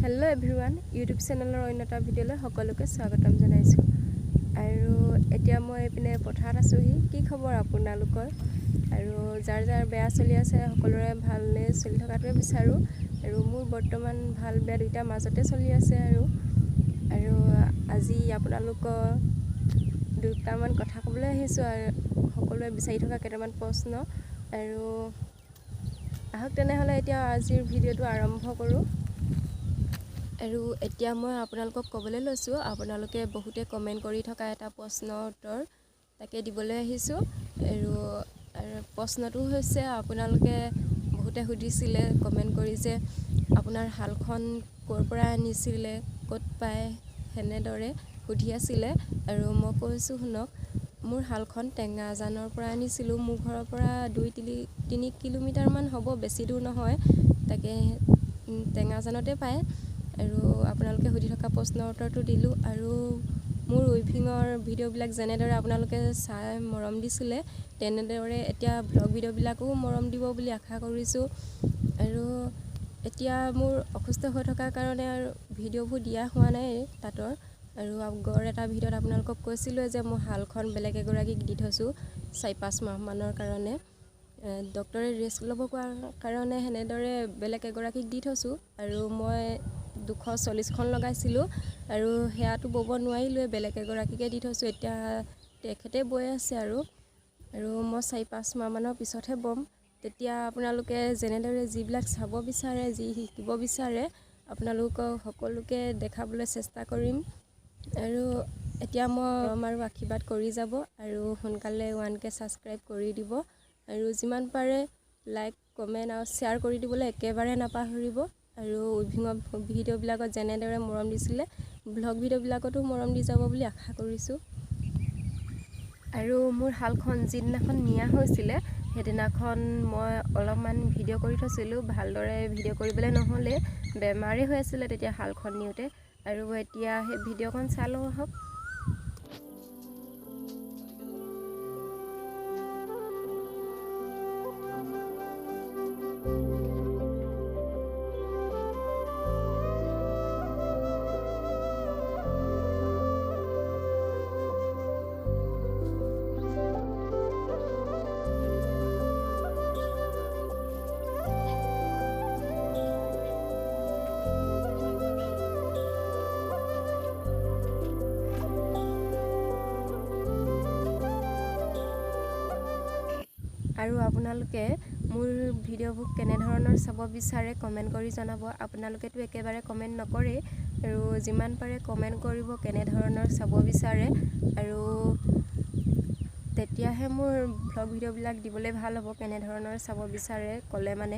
hello everyone YouTube चेनेলৰ অন্যটা ভিডিঅ'লৈ সকলোকে স্বাগতম জনাইছোঁ আৰু এতিয়া মই এপিনে পথাৰত আছোহি কি খবৰ আপোনালোকৰ আৰু যাৰ যাৰ বেয়া চলি আছে সকলোৰে ভালনে চলি থকাটোৱে বিচাৰো আৰু মোৰ বৰ্তমান ভাল বেয়া দুইটা মাজতে চলি আছে আৰু আজি আপোনালোকৰ দুটামান কথা ক'বলৈ আহিছোঁ আৰু সকলোৱে বিচাৰি থকা কেইটামান প্ৰশ্ন আৰু আহক তেনেহ'লে এতিয়া আজিৰ ভিডিঅ'টো আৰম্ভ কৰোঁ আৰু এতিয়া মই আপোনালোকক ক'বলৈ লৈছোঁ আপোনালোকে বহুতে কমেন্ট কৰি থকা এটা প্ৰশ্নৰ উত্তৰ তাকে দিবলৈ আহিছোঁ আৰু প্ৰশ্নটো হৈছে আপোনালোকে বহুতে সুধিছিলে কমেন্ট কৰি যে আপোনাৰ হালখন ক'ৰ পৰা আনিছিলে ক'ত পায় হেনেদৰে সুধি আছিলে আৰু মই কৈছোঁ শুনক মোৰ হালখন টেঙাজানৰ পৰা আনিছিলোঁ মোৰ ঘৰৰ পৰা 2-3 কিলোমিটাৰ মান হ'ব বেছি দূৰ নহয় তাকে টেঙাজানতে পায় আৰু আপোনালোকে সুধি থকা প্ৰশ্নৰ উত্তৰটো দিলোঁ আৰু মোৰ উইভিঙৰ ভিডিঅ'বিলাক যেনেদৰে আপোনালোকে চাই মৰম দিছিলে তেনেদৰে এতিয়া ব্লগ ভিডিঅ'বিলাকো মৰম দিব বুলি আশা কৰিছোঁ আৰু এতিয়া মোৰ অসুস্থ হৈ থকাৰ কাৰণে আৰু ভিডিঅ'বোৰ দিয়া হোৱা নাই তাতৰ আৰু আগৰ এটা ভিডিঅ'ত আপোনালোকক কৈছিলোঁ যে মই হালখন বেলেগ এগৰাকীক দি থৈছোঁ 4-5 মাহ মানৰ কাৰণে ডক্টৰে ৰেষ্ট ল'ব কাৰণে হেনেদৰে বেলেগ এগৰাকীক দি থৈছোঁ আৰু মই 240খন লগাইছিলোঁ আৰু হেয়াটো বব নোৱাৰিলোঁ বেলেগ এগৰাকীকে দি থৈছোঁ এতিয়া তেখেতে বৈ আছে আৰু মই 4-5 মাহ মানৰ পিছতহে বম তেতিয়া আপোনালোকে যেনেদৰে যিবিলাক চাব বিচাৰে যি শিকিব বিচাৰে আপোনালোকক সকলোকে দেখাবলৈ চেষ্টা কৰিম আৰু এতিয়া মই আৰু আশীৰ্বাদ কৰি যাব আৰু সোনকালে 1K সাবস্ক্ৰাইব কৰি দিব আৰু যিমান পাৰে লাইক কমেন্ট আৰু শ্বেয়াৰ কৰি দিবলৈ একেবাৰে নাপাহৰিব আৰু উইভিঙৰ ভিডিঅ'বিলাকত যেনেদৰে মৰম দিছিলে ব্লগ ভিডিঅ'বিলাকতো মৰম দি যাব বুলি আশা কৰিছোঁ আৰু মোৰ হালখন যিদিনাখন নিয়া হৈছিলে সেইদিনাখন মই অলপমান ভিডিঅ' কৰি থৈছিলোঁ ভালদৰে ভিডিঅ' কৰিবলৈ নহ'লে বেমাৰেই হৈ আছিলে তেতিয়া হালখন নিওঁতে আৰু এতিয়া সেই ভিডিঅ'খন চাই লওঁ আহক আৰু আপোনালোকে মোৰ ভিডিঅ'বোৰ কেনেধৰণৰ চাব বিচাৰে কমেন্ট কৰি জনাব আপোনালোকেতো একেবাৰে কমেন্ট নকৰে আৰু যিমান পাৰে কমেন্ট কৰিব কেনেধৰণৰ চাব বিচাৰে আৰু তেতিয়াহে মোৰ ব্লগ ভিডিঅ'বিলাক দিবলৈ ভাল হ'ব কেনেধৰণৰ চাব বিচাৰে ক'লে মানে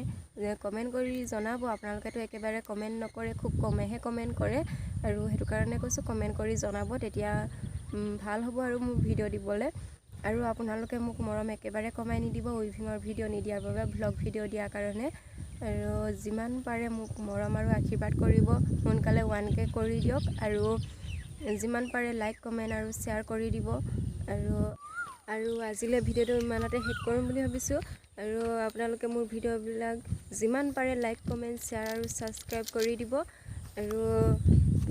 কমেন্ট কৰি জনাব আপোনালোকেতো একেবাৰে কমেন্ট নকৰে খুব কমেহে কমেন্ট কৰে আৰু হেতু কাৰণে কৈছোঁ কমেন্ট কৰি জনাব তেতিয়া ভাল হ'ব আৰু মোৰ ভিডিঅ' দিবলৈ আৰু আপোনালোকে মোক মৰম একেবাৰে কমাই নিদিব উইভিঙৰ ভিডিঅ' নিদিয়াৰ বাবে ব্লগ ভিডিঅ' দিয়াৰ কাৰণে আৰু যিমান পাৰে মোক মৰম আৰু আশীৰ্বাদ কৰিব সোনকালে 1K কৰি দিয়ক আৰু যিমান পাৰে লাইক কমেন্ট আৰু শ্বেয়াৰ কৰি দিব আৰু আজিলৈ ভিডিঅ'টো ইমানতে শেষ কৰিম বুলি ভাবিছোঁ আৰু আপোনালোকে মোৰ ভিডিঅ'বিলাক যিমান পাৰে লাইক কমেন্ট শ্বেয়াৰ আৰু সাবস্ক্ৰাইব কৰি দিব আৰু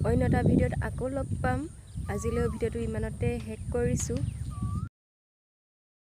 অন্য এটা ভিডিঅ'ত আকৌ লগ পাম আজিলৈ ভিডিঅ'টো ইমানতে শেষ কৰিছোঁ